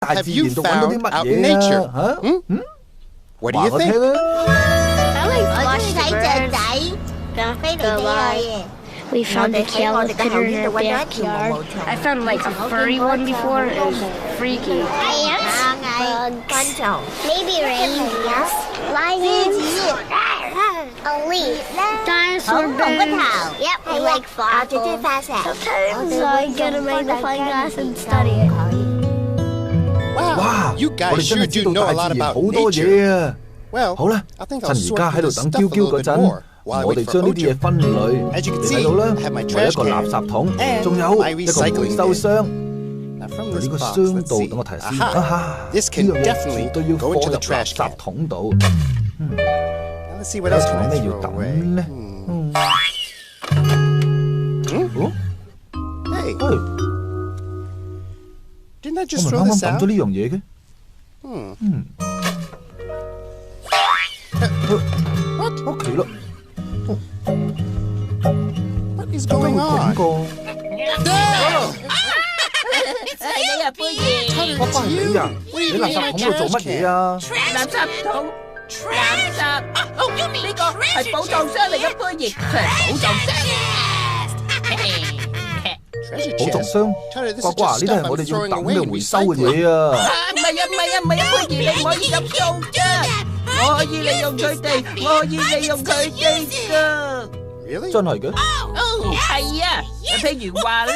大自然度揾到啲乜嘢啊？嚇？What do you think？ 我中意睇雀仔，飛嚟飛去。We found a cow with critter in our backyard. I found like a furry one before. It was freaky. Ants, bugs, maybe reindeers, lions, a leaf, dinosaur bones. Yep, I like fossils. Sometimes I get a magnifying glass and study it. Wow, you guys sure do know a lot about nature. Well, 好啦，趁而家喺度等嬌嬌嗰陣。我哋將呢啲嘢分類，你睇到啦，我有一個垃圾桶，仲有一個回收箱。喺呢個箱度，等我睇下先。呢樣嘢絕對要放入垃圾桶度。仲有咩要抌呢？我咪啱啱抌咗呢樣嘢嘅。屋企啦。What is going on? 你啊，杯爺！我關你啊！你垃圾桶度做乜嘢啊？垃圾桶，垃圾。呢個係寶藏箱嚟嘅，杯爺，佢係寶藏箱。寶藏箱，呱呱，呢啲係我哋要抌嘅回收嘅嘢啊！唔係啊，杯爺，你唔可以咁做㗎。我可以利用佢哋，㗎。真係嘅？係啊，譬如話咧，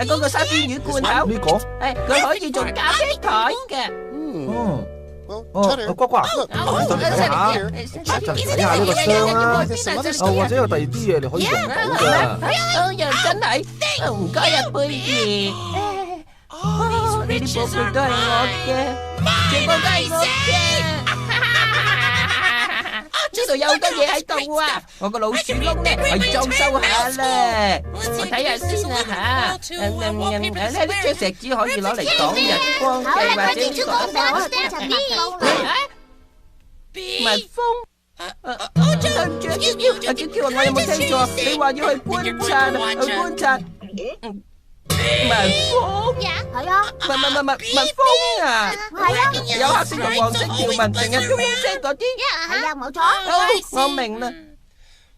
嗰個沙甸魚罐頭，呢個，佢可以做咖啡台嘅。呱呱，就嚟睇下，睇下呢個箱啦。或者有第二啲嘢你可以用到㗎。又真係，唔該啊，杯爺。呢啲寶貝都係我嘅，全部都係我嘅。呢度有好多嘢喺度啊！我個老鼠窿咧可以裝修下咧，我睇下先啊嚇。呢張石紙可以攞嚟擋日光嘅，或者呢個蜜蜂。對唔住，嬌嬌，我有冇聽錯？你話要去觀察？蜜蜂係啊，蜜蜂啊，係啊，有黑色同黃色條紋，成日嗡嗡聲嗰啲，係啊，冇錯。我明啦。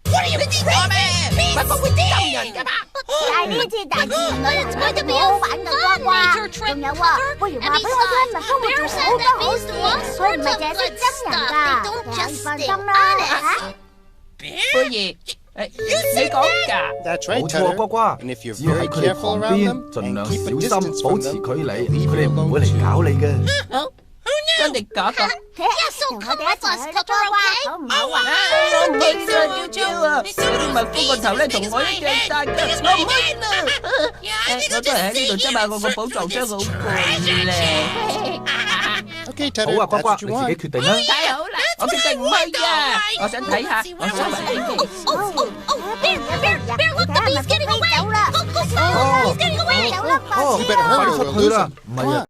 你知錯咩？蜜蜂會針人㗎嘛？但係呢次大自然旅行我哋好反㗎呱呱，仲有啊，不如話俾我聽，蜜蜂會做好多好事，佢唔係淨係識針人㗎，你放心啦嚇。貝兒。你講㗎，冇錯啊，呱呱。只要喺佢哋旁邊，盡量小心，保持距離，佢哋唔會嚟搞你嘅。真定假㗎？同我哋一齊去啦，呱呱，好唔好啊？我唔去啦，嬌嬌啊！嗰啲蜜蜂個頭咧同我一樣大㗎，我唔去啦。我都係喺呢度執下我個寶藏箱好攰咧。好啊，呱呱，你自己決定啦。太好啦，我決定唔去啊！我想睇下，我想睇你。走啦！快啲出去啦！唔係啊。